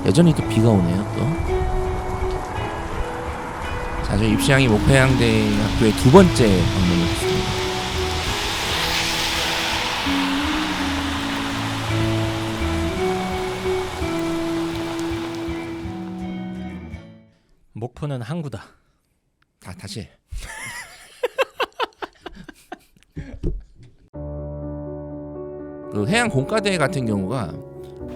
여전히 또 비가 오네요 또. 자, 저희 입시양이 목포해양대학교의 두 번째 방문을 했습니다. 목포는 항구다. 다시. 그 해양 공과대 같은 경우가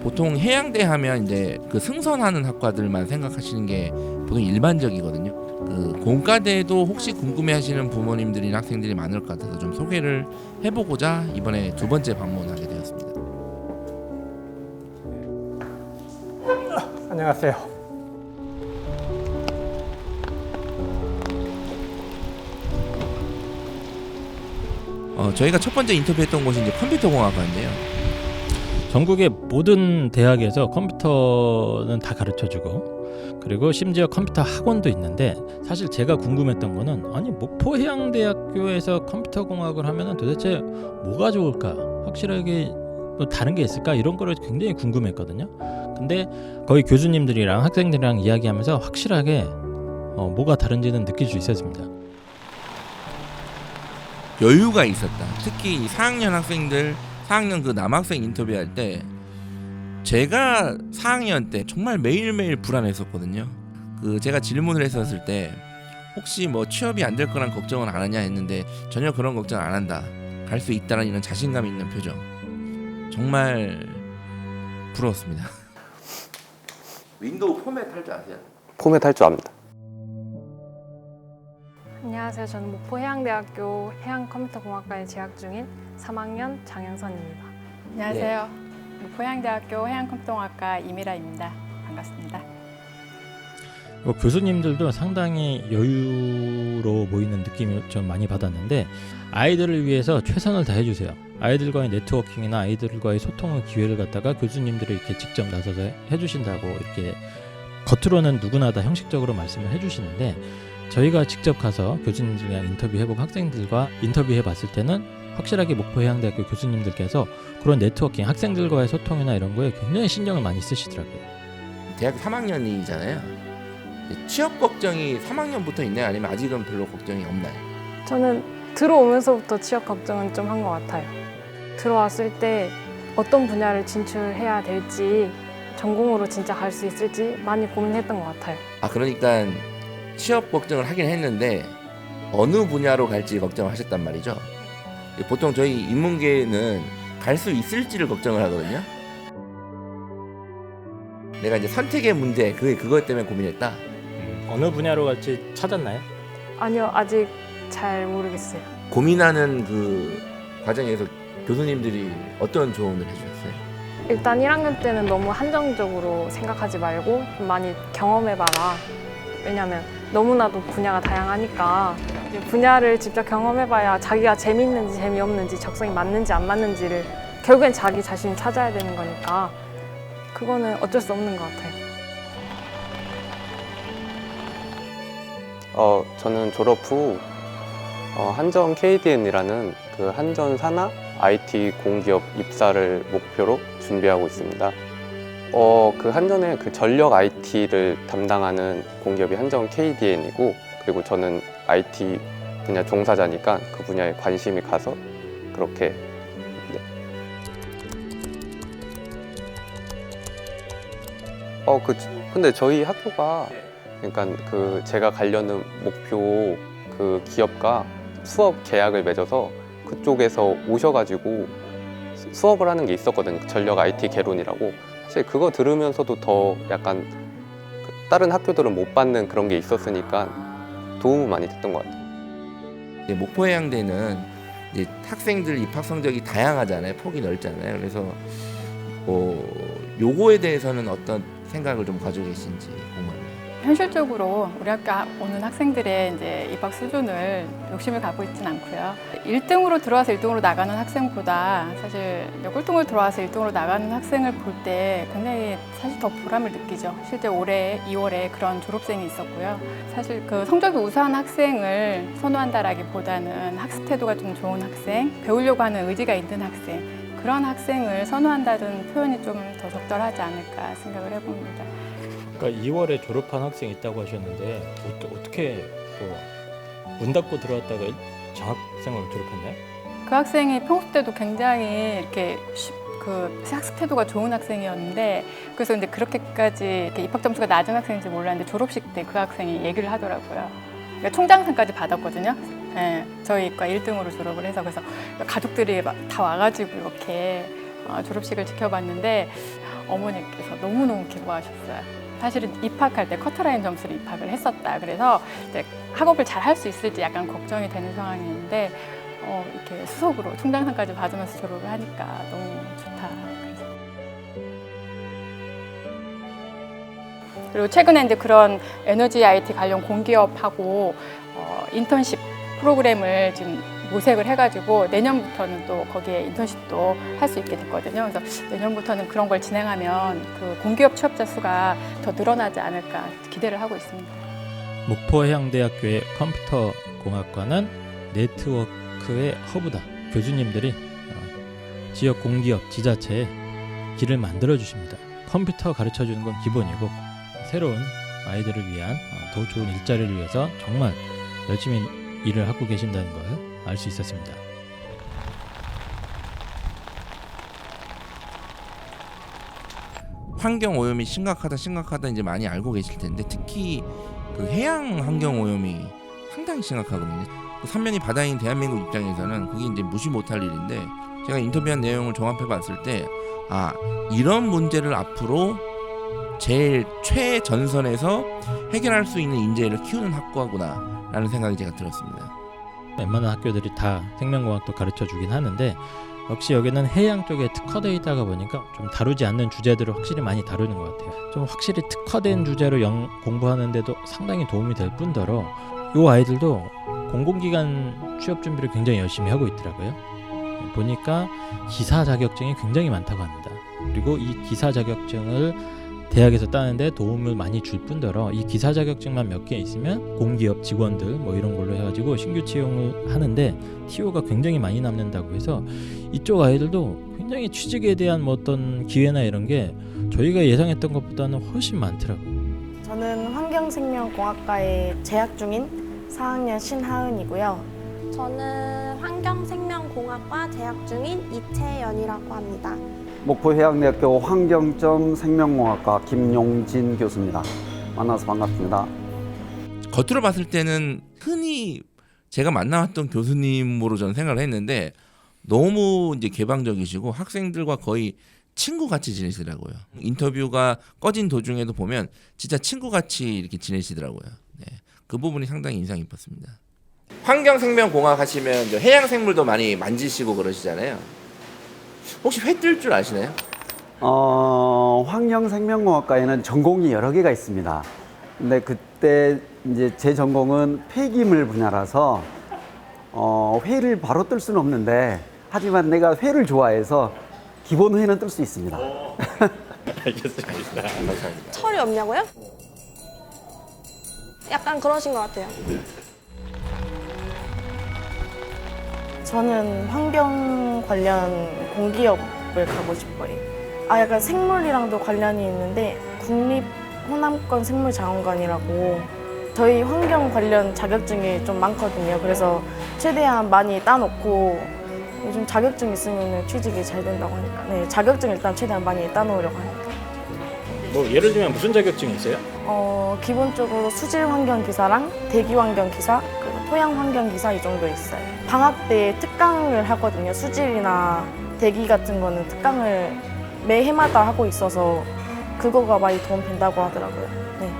보통 해양대 하면 이제 그 승선하는 학과들만 생각하시는 게 보통 일반적이거든요. 그 공과대도 혹시 궁금해하시는 부모님들이나 학생들이 많을 것 같아서 좀 소개를 해보고자 이번에 두 번째 방문하게 되었습니다. 안녕하세요. 저희가 첫 번째 인터뷰했던 곳이 이제 컴퓨터공학과인데요. 전국의 모든 대학에서 컴퓨터는 다 가르쳐주고, 그리고 심지어 컴퓨터 학원도 있는데, 사실 제가 궁금했던 거는 아니 목포해양대학교에서 컴퓨터공학을 하면은 도대체 뭐가 좋을까, 확실하게 뭐 다른 게 있을까, 이런 거를 굉장히 궁금했거든요. 근데 거기 교수님들이랑 학생들이랑 이야기하면서 확실하게 뭐가 다른지는 느낄 수 있었습니다. 여유가 있었다. 특히 4학년 학생들, 4학년 그 남학생 인터뷰할 때 제가 4학년 때 정말 매일매일 불안했었거든요. 그 제가 질문을 했었을 때 혹시 뭐 취업이 안 될 거란 걱정은 안 하냐 했는데 전혀 그런 걱정 안 한다. 갈 수 있다는 이런 자신감 있는 표정. 정말 부러웠습니다. 윈도우 포맷 할 줄 아세요? 포맷 할 줄 압니다. 안녕하세요. 저는 목포해양대학교 해양컴퓨터공학과에 재학 중인 3학년 장영선입니다. 안녕하세요. 목포해양대학교 해양컴퓨터공학과 이미라입니다. 반갑습니다. 교수님들도 상당히 여유로워 보이는 느낌을 좀 많이 받았는데, 아이들을 위해서 최선을 다해주세요. 아이들과의 네트워킹이나 아이들과의 소통의 기회를 갖다가 교수님들이 이렇게 직접 나서서 해주신다고 이렇게 겉으로는 누구나 다 형식적으로 말씀을 해주시는데, 저희가 직접 가서 교수님들이랑 인터뷰해보고 학생들과 인터뷰해봤을 때는 확실하게 목포해양대학교 교수님들께서 그런 네트워킹, 학생들과의 소통이나 이런 거에 굉장히 신경을 많이 쓰시더라고요. 대학교 3학년이잖아요. 취업 걱정이 3학년부터 있나요? 아니면 아직은 별로 걱정이 없나요? 저는 들어오면서부터 취업 걱정은 좀 한 것 같아요. 들어왔을 때 어떤 분야를 진출해야 될지, 전공으로 진짜 갈 수 있을지 많이 고민했던 것 같아요. 그러니까 취업 걱정을 하긴 했는데 어느 분야로 갈지 걱정을 하셨단 말이죠. 보통 저희 인문계는 갈 수 있을지를 걱정을 하거든요. 내가 이제 선택의 문제, 그것 때문에 고민했다. 어느 분야로 갈지 찾았나요? 아니요, 아직 잘 모르겠어요. 고민하는 그 과정에서 교수님들이 어떤 조언을 해주셨어요? 일단 1학년 때는 너무 한정적으로 생각하지 말고 좀 많이 경험해봐라. 왜냐면 너무나도 분야가 다양하니까 이제 분야를 직접 경험해봐야 자기가 재밌는지 재미없는지, 적성이 맞는지 안 맞는지를 결국엔 자기 자신이 찾아야 되는 거니까 그거는 어쩔 수 없는 것 같아요. 저는 졸업 후 한전 KDN이라는 그 한전 산하 IT 공기업 입사를 목표로 준비하고 있습니다. 그 한전의 그 전력 IT를 담당하는 공기업이 한전 KDN이고, 그리고 저는 IT 분야 종사자니까 그 분야에 관심이 가서 그렇게. 네. 근데 저희 학교가, 그러니까 그 제가 가려는 목표 그 기업과 수업 계약을 맺어서 그쪽에서 오셔가지고 수업을 하는 게 있었거든요. 전력 IT 개론이라고. 사실 그거 들으면서도 더 약간 다른 학교들은 못 받는 그런 게 있었으니까 도움은 많이 됐던 것 같아요. 목포해양대는 이제 학생들 입학 성적이 다양하잖아요. 폭이 넓잖아요. 그래서 요거에 대해서는 어떤 생각을 좀 가지고 계신지 궁금합니다. 현실적으로 우리 학교 오는 학생들의 이제 입학 수준을 욕심을 갖고 있지는 않고요. 1등으로 들어와서 1등으로 나가는 학생보다 사실 꼴등으로 들어와서 1등으로 나가는 학생을 볼 때 굉장히 사실 더 보람을 느끼죠. 실제 올해 2월에 그런 졸업생이 있었고요. 사실 그 성적이 우수한 학생을 선호한다라기보다는 학습 태도가 좀 좋은 학생, 배우려고 하는 의지가 있는 학생, 그런 학생을 선호한다는 표현이 좀 더 적절하지 않을까 생각을 해봅니다. 그러니까 2월에 졸업한 학생이 있다고 하셨는데 어떻게 문 닫고 들어왔다가 장학생을 졸업했나요? 그 학생이 평소 때도 굉장히 이렇게 그 학습 태도가 좋은 학생이었는데 그래서 근데 그렇게까지 이렇게 입학 점수가 낮은 학생인지 몰랐는데 졸업식 때 그 학생이 얘기를 하더라고요. 그러니까 총장상까지 받았거든요. 네, 저희 과 1등으로 졸업을 해서 그래서 가족들이 막 다 와가지고 이렇게 졸업식을 지켜봤는데 어머니께서 너무너무 기뻐하셨어요. 사실은 입학할 때 커트라인 점수로 입학을 했었다. 그래서 이제 학업을 잘 할 수 있을지 약간 걱정이 되는 상황이었는데 이렇게 수석으로 총장상까지 받으면서 졸업을 하니까 너무 좋다. 그래서. 그리고 최근에 이제 그런 에너지 IT 관련 공기업하고 인턴십 프로그램을 지금 모색을 해가지고 내년부터는 또 거기에 인턴십도 할 수 있게 됐거든요. 그래서 내년부터는 그런 걸 진행하면 그 공기업 취업자 수가 더 늘어나지 않을까 기대를 하고 있습니다. 목포해양대학교의 컴퓨터공학과는 네트워크의 허브다. 교수님들이 지역 공기업, 지자체에 길을 만들어 주십니다. 컴퓨터 가르쳐 주는 건 기본이고 새로운 아이들을 위한 더 좋은 일자리를 위해서 정말 열심히 일을 하고 계신다는 걸 알 수 있었습니다. 환경 오염이 심각하다 이제 많이 알고 계실 텐데 특히 그 해양 환경 오염이 상당히 심각하거든요. 그 삼면이 바다인 대한민국 입장에서는 그게 이제 무시 못할 일인데 제가 인터뷰한 내용을 종합해 봤을 때 이런 문제를 앞으로 제일 최전선에서 해결할 수 있는 인재를 키우는 학과구나라는 생각이 제가 들었습니다. 웬만한 학교들이 다 생명공학도 가르쳐 주긴 하는데 역시 여기는 해양 쪽에 특화되어 있다가 보니까 좀 다루지 않는 주제들을 확실히 많이 다루는 것 같아요. 좀 확실히 특화된 주제로 공부하는데도 상당히 도움이 될 뿐더러 이 아이들도 공공기관 취업 준비를 굉장히 열심히 하고 있더라고요. 보니까 기사 자격증이 굉장히 많다고 합니다. 그리고 이 기사 자격증을 대학에서 따는데 도움을 많이 줄 뿐더러 이 기사 자격증만 몇 개 있으면 공기업 직원들 뭐 이런 걸로 해가지고 신규 채용을 하는데 TO가 굉장히 많이 남는다고 해서 이쪽 아이들도 굉장히 취직에 대한 뭐 어떤 기회나 이런 게 저희가 예상했던 것보다는 훨씬 많더라고요. 저는 환경생명공학과에 재학 중인 4학년 신하은이고요. 저는 환경생명공학과 재학 중인 이채연이라고 합니다. 목포해양대학교 환경점 생명공학과 김용진 교수입니다. 만나서 반갑습니다. 겉으로 봤을 때는 흔히 제가 만나왔던 교수님으로 저는 생각을 했는데 너무 이제 개방적이시고 학생들과 거의 친구같이 지내시더라고요. 인터뷰가 꺼진 도중에도 보면 진짜 친구같이 이렇게 지내시더라고요. 네, 그 부분이 상당히 인상 깊었습니다. 환경생명공학 하시면 이제 해양생물도 많이 만지시고 그러시잖아요. 혹시 회 뜰 줄 아시나요? 환경생명공학과에는 전공이 여러 개가 있습니다. 근데 그때 이제 제 전공은 폐기물 분야라서 회를 바로 뜰 수는 없는데 하지만 내가 회를 좋아해서 기본 회는 뜰 수 있습니다. 알겠습니다. 감사합니다. 철이 없냐고요? 약간 그러신 것 같아요. 저는 환경 관련 공기업을 가고 싶어요. 약간 생물이랑도 관련이 있는데 국립호남권 생물자원관이라고 저희 환경 관련 자격증이 좀 많거든요. 그래서 최대한 많이 따놓고 요즘 자격증 있으면 취직이 잘 된다고 하니까 네, 자격증 일단 최대한 많이 따놓으려고 합니다. 뭐 예를 들면 무슨 자격증이 있어요? 기본적으로 수질환경기사랑 대기환경기사, 그리고 토양환경기사 이 정도 있어요. 방학 때 특강을 하거든요. 수질이나 대기 같은 거는 특강을 매 해마다 하고 있어서 그거가 많이 도움 된다고 하더라고요. 네.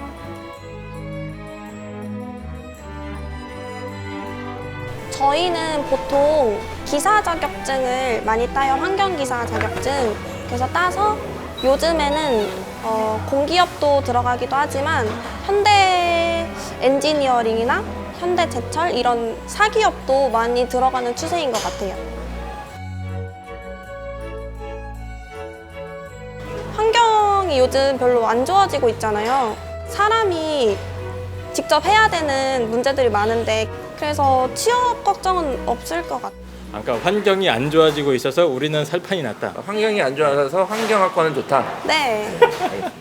저희는 보통 기사 자격증을 많이 따요. 환경기사 자격증. 그래서 따서 요즘에는 공기업도 들어가기도 하지만 현대 엔지니어링이나 현대 제철 이런 사기업도 많이 들어가는 추세인 것 같아요. 환경이 요즘 별로 안 좋아지고 있잖아요. 사람이 직접 해야 되는 문제들이 많은데 그래서 취업 걱정은 없을 것 같아요. 그러니까 환경이 안 좋아지고 있어서 우리는 살판이 났다. 환경이 안 좋아서 환경학과는 좋다. 네. 알겠습니다.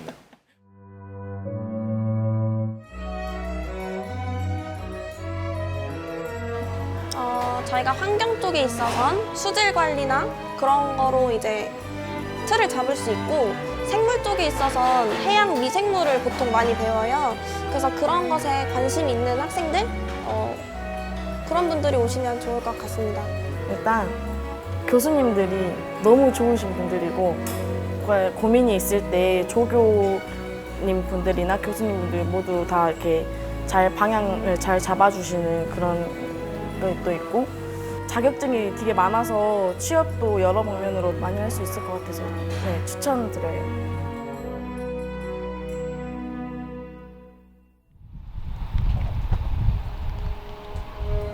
쪽에 있어선 수질 관리나 그런 거로 이제 틀을 잡을 수 있고, 생물 쪽에 있어선 해양 미생물을 보통 많이 배워요. 그래서 그런 것에 관심이 있는 학생들, 그런 분들이 오시면 좋을 것 같습니다. 일단 교수님들이 너무 좋으신 분들이고, 고민이 있을 때 조교님 분들이나 교수님들 모두 다 이렇게 잘 방향을 잘 잡아주시는 그런 것도 있고, 자격증이 되게 많아서 취업도 여러 방면으로 많이 할 수 있을 것 같아서 네, 추천드려요.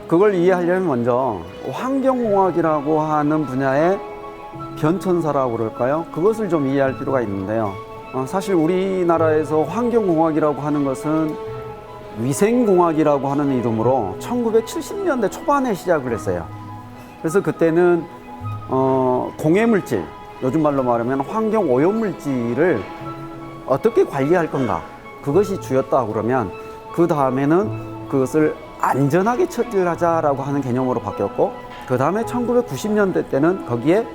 그걸 이해하려면 먼저 환경공학이라고 하는 분야의 변천사라고 그럴까요? 그것을 좀 이해할 필요가 있는데요. 사실 우리나라에서 환경공학이라고 하는 것은 위생공학이라고 하는 이름으로 1970년대 초반에 시작을 했어요. 그래서 그때는 공해물질, 요즘 말로 말하면 환경오염물질을 어떻게 관리할 건가, 그것이 주였다 그러면 그 다음에는 그것을 안전하게 처리를 하자라고 하는 개념으로 바뀌었고, 그 다음에 1990년대 때는 거기에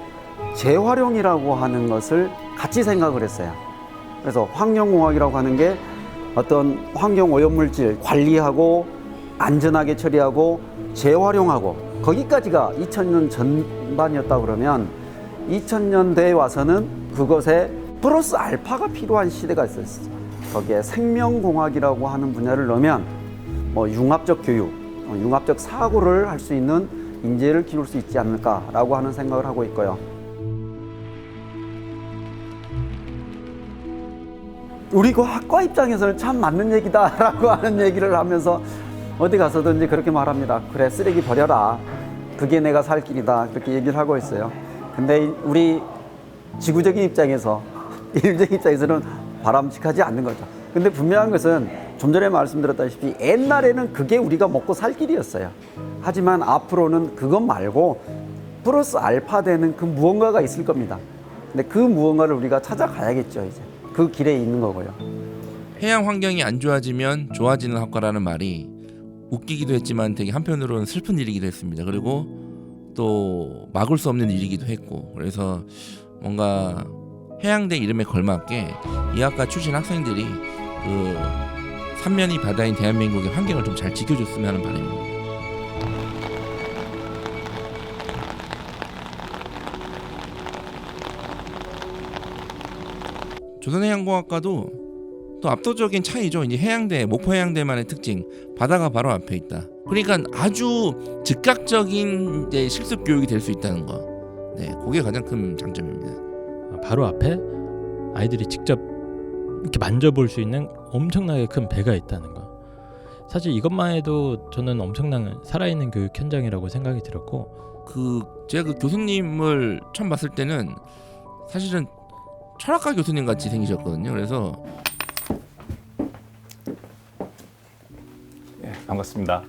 재활용이라고 하는 것을 같이 생각을 했어요. 그래서 환경공학이라고 하는 게 어떤 환경오염물질 관리하고 안전하게 처리하고 재활용하고, 거기까지가 2000년 전반이었다 그러면 2000년대에 와서는 그것에 플러스 알파가 필요한 시대가 있었어요. 거기에 생명공학이라고 하는 분야를 넣으면 융합적 교육, 융합적 사고를 할 수 있는 인재를 키울 수 있지 않을까라고 하는 생각을 하고 있고요. 우리 그 학과 입장에서는 참 맞는 얘기다라고 하는 얘기를 하면서 어디 가서든지 그렇게 말합니다. 그래, 쓰레기 버려라. 그게 내가 살 길이다. 그렇게 얘기를 하고 있어요. 근데 우리 지구적인 입장에서, 인류적인 입장에서는 바람직하지 않는 거죠. 근데 분명한 것은 좀 전에 말씀드렸다시피 옛날에는 그게 우리가 먹고 살 길이었어요. 하지만 앞으로는 그것 말고 플러스 알파 되는 그 무언가가 있을 겁니다. 근데 그 무언가를 우리가 찾아가야겠죠, 이제. 그 길에 있는 거고요. 해양 환경이 안 좋아지면 좋아지는 학과라는 말이 웃기기도 했지만 되게 한편으로는 슬픈 일이기도 했습니다. 그리고 또 막을 수 없는 일이기도 했고, 그래서 뭔가 해양대 이름에 걸맞게 이 학과 출신 학생들이 그 삼면이 바다인 대한민국의 환경을 좀 잘 지켜줬으면 하는 바람입니다. 조선해양공학과도 또 압도적인 차이죠. 이제 해양대, 목포해양대만의 특징, 바다가 바로 앞에 있다. 그러니까 아주 즉각적인 이제 실습 교육이 될 수 있다는 거. 네, 그게 가장 큰 장점입니다. 바로 앞에 아이들이 직접 이렇게 만져볼 수 있는 엄청나게 큰 배가 있다는 거. 사실 이것만 해도 저는 엄청난 살아있는 교육 현장이라고 생각이 들었고, 제가 그 교수님을 처음 봤을 때는 사실은 철학과 교수님 같이 생기셨거든요. 그래서 반갑습니다.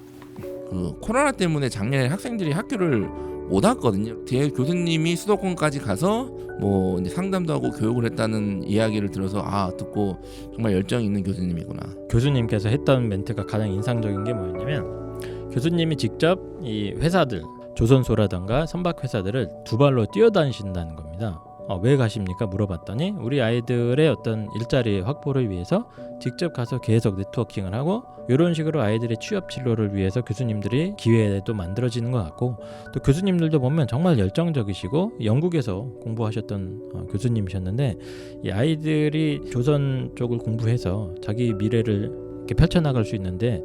그 코로나 때문에 작년에 학생들이 학교를 못 왔거든요. 뒤에 교수님이 수도권까지 가서 뭐 이제 상담도 하고 교육을 했다는 이야기를 들어서 듣고 정말 열정이 있는 교수님이구나. 교수님께서 했던 멘트가 가장 인상적인 게 뭐였냐면, 교수님이 직접 이 회사들, 조선소라던가 선박 회사들을 두 발로 뛰어다니신다는 겁니다. 왜 가십니까? 물어봤더니 우리 아이들의 어떤 일자리 확보를 위해서 직접 가서 계속 네트워킹을 하고, 이런 식으로 아이들의 취업 진로를 위해서 교수님들이 기회도 만들어지는 것 같고, 또 교수님들도 보면 정말 열정적이시고 영국에서 공부하셨던 교수님이셨는데, 이 아이들이 조선 쪽을 공부해서 자기 미래를 이렇게 펼쳐나갈 수 있는데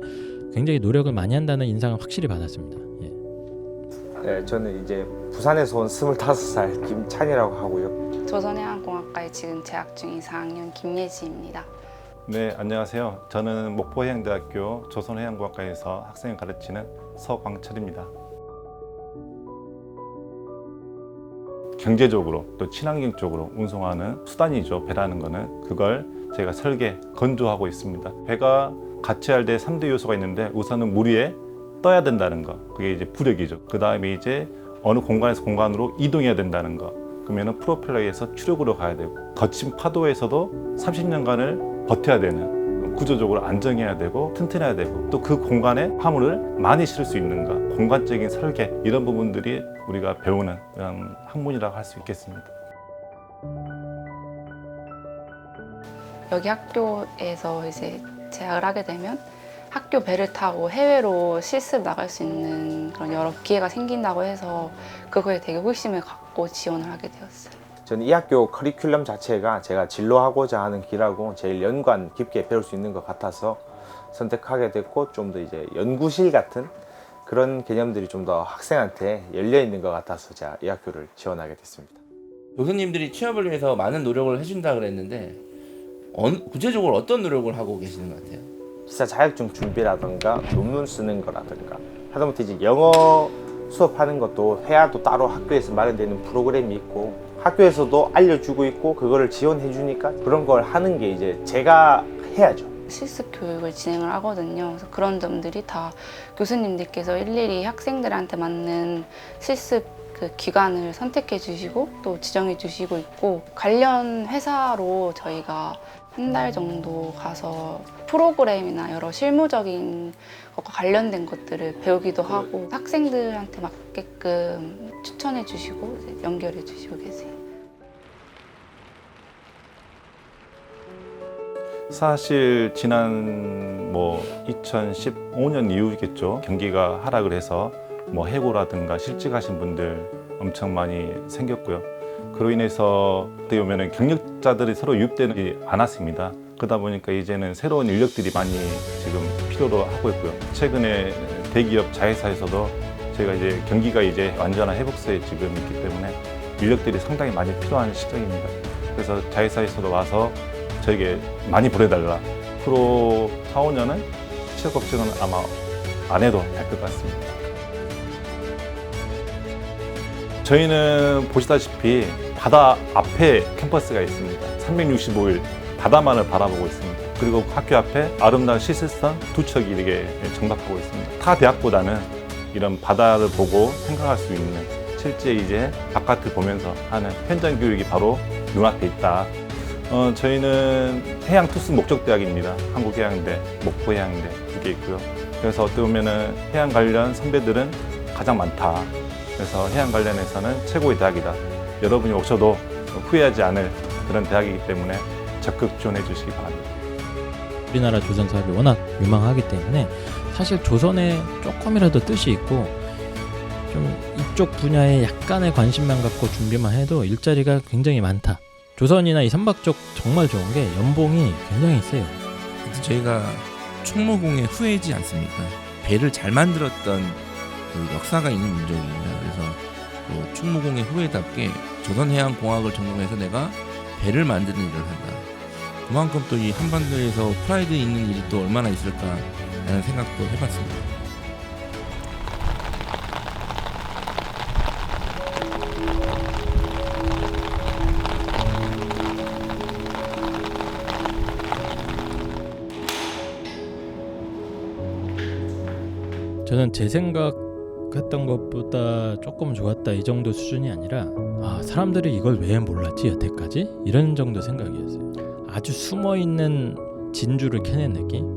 굉장히 노력을 많이 한다는 인상을 확실히 받았습니다. 예. 네, 저는 이제 부산에서 온 25살 김찬이라고 하고요. 조선해양공학과에 지금 재학 중인 4학년 김예지입니다. 네, 안녕하세요. 저는 목포해양대학교 조선해양공학과에서 학생을 가르치는 서광철입니다. 경제적으로 또 친환경적으로 운송하는 수단이죠. 배라는 거는 그걸 저희가 설계, 건조하고 있습니다. 배가 갖춰야 할 때 3대 요소가 있는데, 우선은 물 위에 떠야 된다는 거, 그게 이제 부력이죠. 그 다음에 이제 어느 공간에서 공간으로 이동해야 된다는 거, 그러면은 프로펠러에서 추력으로 가야 되고, 거친 파도에서도 30년간을 버텨야 되는 구조적으로 안정해야 되고 튼튼해야 되고 또 그 공간에 화물을 많이 실을 수 있는가, 공간적인 설계 이런 부분들이 우리가 배우는 그런 학문이라고 할 수 있겠습니다. 여기 학교에서 이제 재학을 하게 되면 학교 배를 타고 해외로 실습 나갈 수 있는 그런 여러 기회가 생긴다고 해서 그거에 되게 호기심을 갖고 지원을 하게 되었어요. 저는 이 학교 커리큘럼 자체가 제가 진로하고자 하는 길하고 제일 연관 깊게 배울 수 있는 것 같아서 선택하게 됐고, 좀 더 이제 연구실 같은 그런 개념들이 좀 더 학생한테 열려 있는 것 같아서 제가 이 학교를 지원하게 됐습니다. 교수님들이 취업을 위해서 많은 노력을 해준다 그랬는데 구체적으로 어떤 노력을 하고 계시는 것 같아요? 기사 자격증 준비라든가 논문 쓰는 거라든가 하다못해 이제 영어 수업하는 것도 회화도 따로 학교에서 마련되는 프로그램이 있고 학교에서도 알려주고 있고 그거를 지원해 주니까 그런 걸 하는 게 이제 제가 해야죠. 실습 교육을 진행을 하거든요. 그래서 그런 점들이 다 교수님들께서 일일이 학생들한테 맞는 실습 그 기관을 선택해 주시고 또 지정해 주시고 있고, 관련 회사로 저희가 한 달 정도 가서 프로그램이나 여러 실무적인 것과 관련된 것들을 배우기도 하고 학생들한테 맞게끔 추천해 주시고 이제 연결해 주시고 계세요. 사실 지난 2015년 이후겠죠. 경기가 하락을 해서 해고라든가 실직하신 분들 엄청 많이 생겼고요. 그로 인해서 어떻게 보면 경력자들이 서로 유입되지 않았습니다. 그러다 보니까 이제는 새로운 인력들이 많이 지금 필요로 하고 있고요. 최근에 대기업 자회사에서도 저희가 이제 경기가 이제 완전한 회복세에 지금 있기 때문에 인력들이 상당히 많이 필요한 시점입니다. 그래서 자회사에서도 와서 저에게 많이 보내달라. 앞으로 4, 5년은 취업 걱정은 아마 안 해도 될 것 같습니다. 저희는 보시다시피 바다 앞에 캠퍼스가 있습니다. 365일 바다만을 바라보고 있습니다. 그리고 학교 앞에 아름다운 시설선 2척이 이렇게 정박하고 있습니다. 타 대학보다는 이런 바다를 보고 생각할 수 있는, 실제 이제 바깥을 보면서 하는 현장 교육이 바로 눈앞에 있다. 저희는 해양 특수 목적 대학입니다. 한국해양대, 목포해양대 두 개 있고요. 그래서 어떻게 보면은 해양 관련 선배들은 가장 많다. 그래서 해양 관련해서는 최고의 대학이다. 여러분이 오셔도 후회하지 않을 그런 대학이기 때문에 적극 지원해 주시기 바랍니다. 우리나라 조선 사업이 워낙 유망하기 때문에 사실 조선에 조금이라도 뜻이 있고 좀 이쪽 분야에 약간의 관심만 갖고 준비만 해도 일자리가 굉장히 많다. 조선이나 이 선박 쪽 정말 좋은 게 연봉이 굉장히 세요. 저희가 총무공에 후회하지 않습니까? 배를 잘 만들었던 그 역사가 있는 민족입니다. 그래서 그 총무공의 후예답게 조선해양공학을 전공해서 내가 배를 만드는 일을 한다. 그만큼 또 이 한반도에서 프라이드 있는 일이 또 얼마나 있을까라는 생각도 해봤습니다. 저는 제 생각했던 것보다 조금 좋았다 이 정도 수준이 아니라 사람들이 이걸 왜 몰랐지 여태까지? 이런 정도 생각이었어요. 아주 숨어있는 진주를 캐낸 느낌?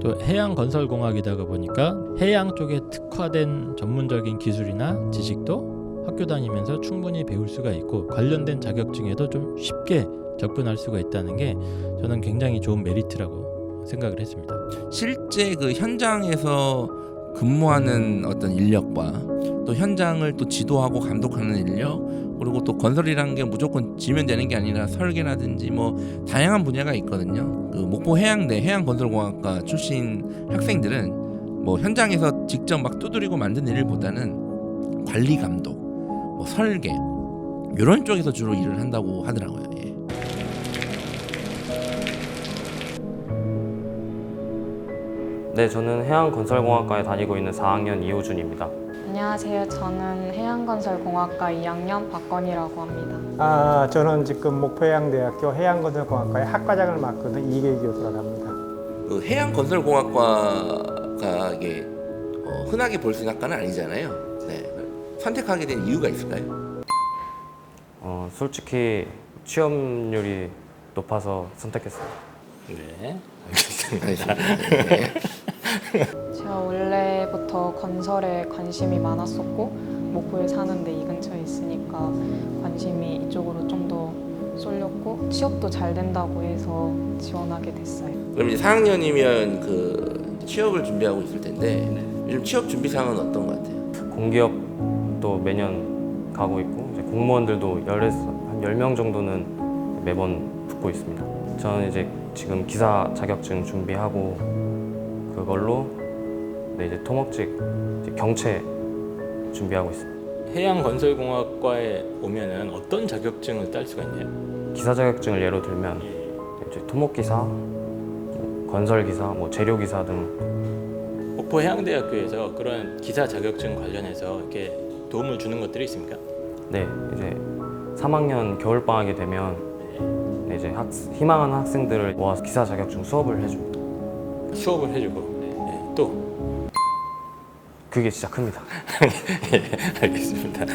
또 해양건설공학이다가 보니까 해양 쪽에 특화된 전문적인 기술이나 지식도 학교 다니면서 충분히 배울 수가 있고 관련된 자격증에도 좀 쉽게 접근할 수가 있다는 게 저는 굉장히 좋은 메리트라고 생각을 했습니다. 실제 그 현장에서 근무하는 어떤 인력과 또 현장을 또 지도하고 감독하는 인력, 그리고 또 건설이라는 게 무조건 지면 되는 게 아니라 설계라든지 다양한 분야가 있거든요. 그 목포 해양대 해양건설공학과 출신 학생들은 현장에서 직접 막 두드리고 만드는 일보다는 관리 감독, 설계 이런 쪽에서 주로 일을 한다고 하더라고요. 예. 네, 저는 해양건설공학과에 다니고 있는 4학년 이호준입니다. 안녕하세요. 저는 해양건설공학과 2학년 박건희라고 합니다. 저는 지금 목포해양대학교 해양건설공학과의 학과장을 맡거든 이계기 교수라고 합니다. 그 해양건설공학과가 이게 흔하게 볼 수 있는 학과는 아니잖아요. 네. 선택하게 된 이유가 있을까요? 솔직히 취업률이 높아서 선택했습니다. 네, 알겠습니다. 알겠습니다. 네. 제가 원래부터 건설에 관심이 많았었고 목포에 사는데 이 근처에 있으니까 관심이 이쪽으로 좀 더 쏠렸고 취업도 잘 된다고 해서 지원하게 됐어요. 그럼 이제 4학년이면 그 취업을 준비하고 있을 텐데 요즘 취업 준비 상황은 어떤 것 같아요? 공기업도 매년 가고 있고 이제 공무원들도 한 10명 정도는 매번 붙고 있습니다. 저는 이제 지금 기사 자격증 준비하고 그걸로 이제 토목직 이제 경채 준비하고 있습니다. 해양건설공학과에 오면은 어떤 자격증을 딸 수가 있나요? 기사 자격증을 예로 들면 이제 토목기사, 뭐 건설기사, 뭐 재료기사 등 목포 해양대학교에서 그런 기사 자격증 관련해서 이렇게 도움을 주는 것들이 있습니까? 네, 이제 3학년 겨울 방학이 되면 이제 희망하는 학생들을 모아서 기사 자격증 수업을 해줍니다. 수업을 해주고 또 그게 진짜 큽니다. 예, 알겠습니다.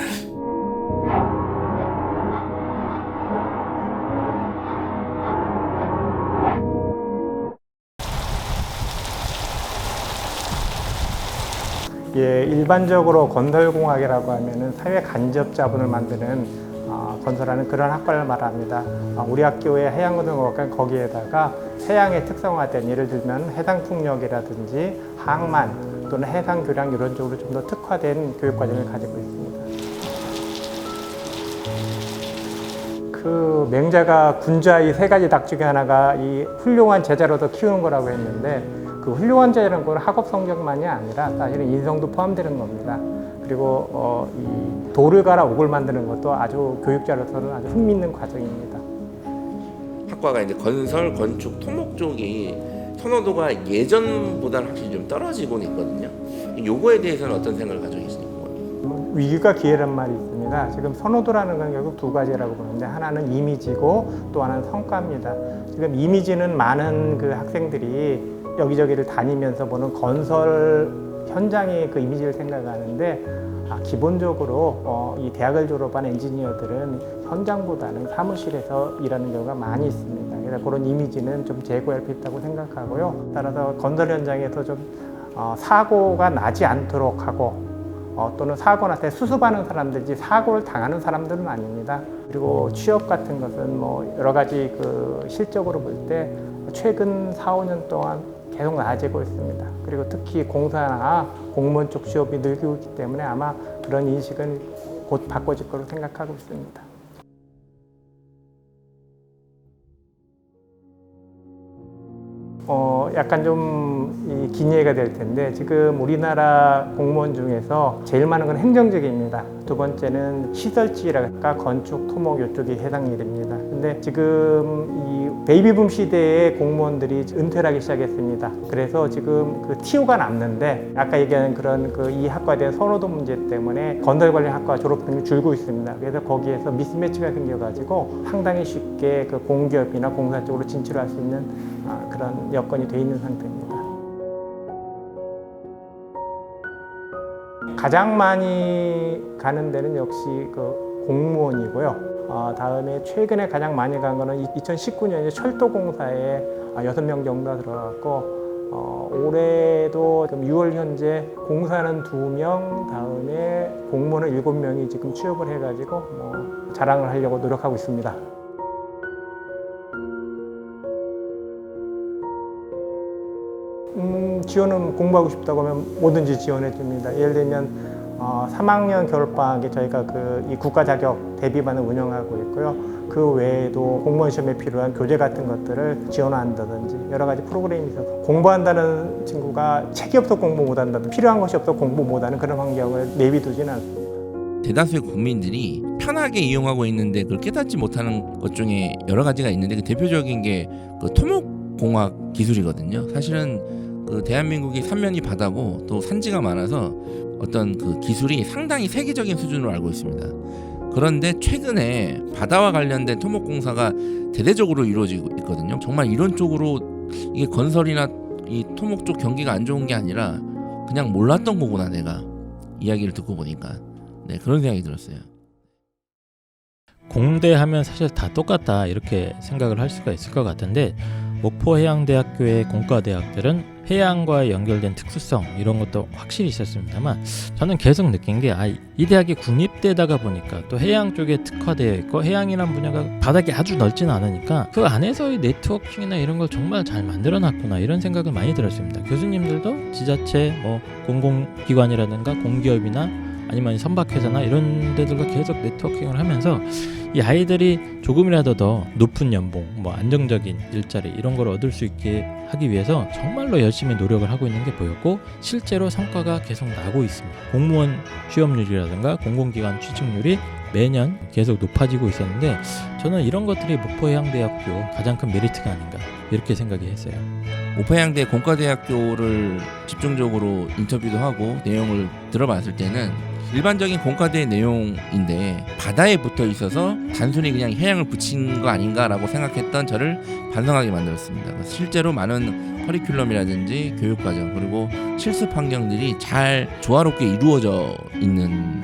예, 일반적으로 건설공학이라고 하면은 사회 간접 자본을 만드는 건설하는 그런 학과를 말합니다. 우리 학교의 해양건설공학과는 거기에다가 해양에 특성화된 예를 들면 해상풍력이라든지 항만 또는 해상교량 이런 쪽으로 좀 더 특화된 교육과정을 가지고 있습니다. 그 맹자가 군자의 3가지 닭 중에 하나가 이 훌륭한 제자로서 키우는 거라고 했는데 그 훌륭한 제자라는 건 학업 성적만이 아니라 사실은 인성도 포함되는 겁니다. 그리고 이 돌을 갈아 옥을 만드는 것도 아주 교육자로서는 아주 흥미있는 과정입니다. 학과가 이제 건설, 건축, 토목 쪽이 선호도가 예전보다는 확실히 좀 떨어지고는 있거든요. 요거에 대해서는 어떤 생각을 가지고 계십니까? 위기가 기회란 말이 있습니다. 지금 선호도라는 건 결국 2가지라고 보는데 하나는 이미지고 또 하나는 성과입니다. 지금 이미지는 많은 그 학생들이 여기저기를 다니면서 보는 건설 현장의 그 이미지를 생각하는데 기본적으로 이 대학을 졸업한 엔지니어들은 현장보다는 사무실에서 일하는 경우가 많이 있습니다. 그래서 그런 이미지는 좀 제고할 필요 있다고 생각하고요. 따라서 건설 현장에서 좀 사고가 나지 않도록 하고 또는 사고 났을 때 수습하는 사람들이지 사고를 당하는 사람들은 아닙니다. 그리고 취업 같은 것은 뭐 여러 가지 그 실적으로 볼 때 최근 4, 5년 동안 계속 나아지고 있습니다. 그리고 특히 공사나 공무원 쪽 취업이 늘고 있기 때문에 아마 그런 인식은 곧 바꿔질 거로 생각하고 있습니다. 약간 좀 긴 얘기가 될 텐데 지금 우리나라 공무원 중에서 제일 많은 건 행정직입니다. 두 번째는 시설지라든가 건축, 토목 이쪽이 해당 일입니다. 근데 지금 이 베이비붐 시대의 공무원들이 은퇴를 하기 시작했습니다. 그래서 지금 그 TO가 남는데 아까 얘기한 그런 그 이 학과에 대한 선호도 문제 때문에 건설 관련 학과 졸업생이 줄고 있습니다. 그래서 거기에서 미스매치가 생겨가지고 상당히 쉽게 그 공기업이나 공사 쪽으로 진출할 수 있는 그런 여건이 돼 있는 상태입니다. 가장 많이 가는 데는 역시 그 공무원이고요. 다음에 최근에 가장 많이 간 거는 2019년에 철도공사에 6명 정도가 들어갔고 올해도 6월 현재 공사는 2명, 다음에 공무원은 7명이 지금 취업을 해가지고 자랑을 하려고 노력하고 있습니다. 지원은 공부하고 싶다고 하면 뭐든지 지원해 줍니다. 예를 들면 3학년 겨울방학에 저희가 이 국가 자격 대비반을 운영하고 있고요. 그 외에도 공무원 시험에 필요한 교재 같은 것들을 지원한다든지 여러 가지 프로그램이 있어서 공부한다는 친구가 책이 없어 공부 못한다든지 필요한 것이 없어 공부 못하는 그런 환경을 내비두지는 않습니다. 대다수의 국민들이 편하게 이용하고 있는데 그걸 깨닫지 못하는 것 중에 여러 가지가 있는데 그 대표적인 게 그 토목공학 기술이거든요. 사실은 그 대한민국이 삼면이 바다고 또 산지가 많아서 어떤 그 기술이 상당히 세계적인 수준으로 알고 있습니다. 그런데 최근에 바다와 관련된 토목공사가 대대적으로 이루어지고 있거든요. 정말 이런 쪽으로 이게 건설이나 이 토목 쪽 경기가 안 좋은 게 아니라 그냥 몰랐던 거구나 내가 이야기를 듣고 보니까 네 그런 생각이 들었어요. 공대 하면 사실 다 똑같다 이렇게 생각을 할 수가 있을 것 같은데 목포해양대학교의 공과대학들은 해양과 연결된 특수성 이런 것도 확실히 있었습니다만 저는 계속 느낀 게 이 대학이 국립대다가 보니까 또 해양 쪽에 특화되어 있고 해양이라는 분야가 바닥이 아주 넓지는 않으니까 그 안에서의 네트워킹이나 이런 걸 정말 잘 만들어놨구나 이런 생각을 많이 들었습니다. 교수님들도 지자체 뭐 공공기관이라든가 공기업이나 아니면 선박회사나 이런 데들과 계속 네트워킹을 하면서 이 아이들이 조금이라도 더 높은 연봉, 뭐 안정적인 일자리 이런 걸 얻을 수 있게 하기 위해서 정말로 열심히 노력을 하고 있는 게 보였고 실제로 성과가 계속 나고 있습니다. 공무원 취업률이라든가 공공기관 취직률이 매년 계속 높아지고 있었는데 저는 이런 것들이 목포해양대학교 가장 큰 메리트가 아닌가 이렇게 생각이 했어요. 목포해양대 공과대학교를 집중적으로 인터뷰도 하고 내용을 들어봤을 때는 일반적인 공과대 내용인데 바다에 붙어 있어서 단순히 그냥 해양을 붙인 거 아닌가라고 생각했던 저를 반성하게 만들었습니다. 실제로 많은 커리큘럼이라든지 교육과정 그리고 실습 환경들이 잘 조화롭게 이루어져 있는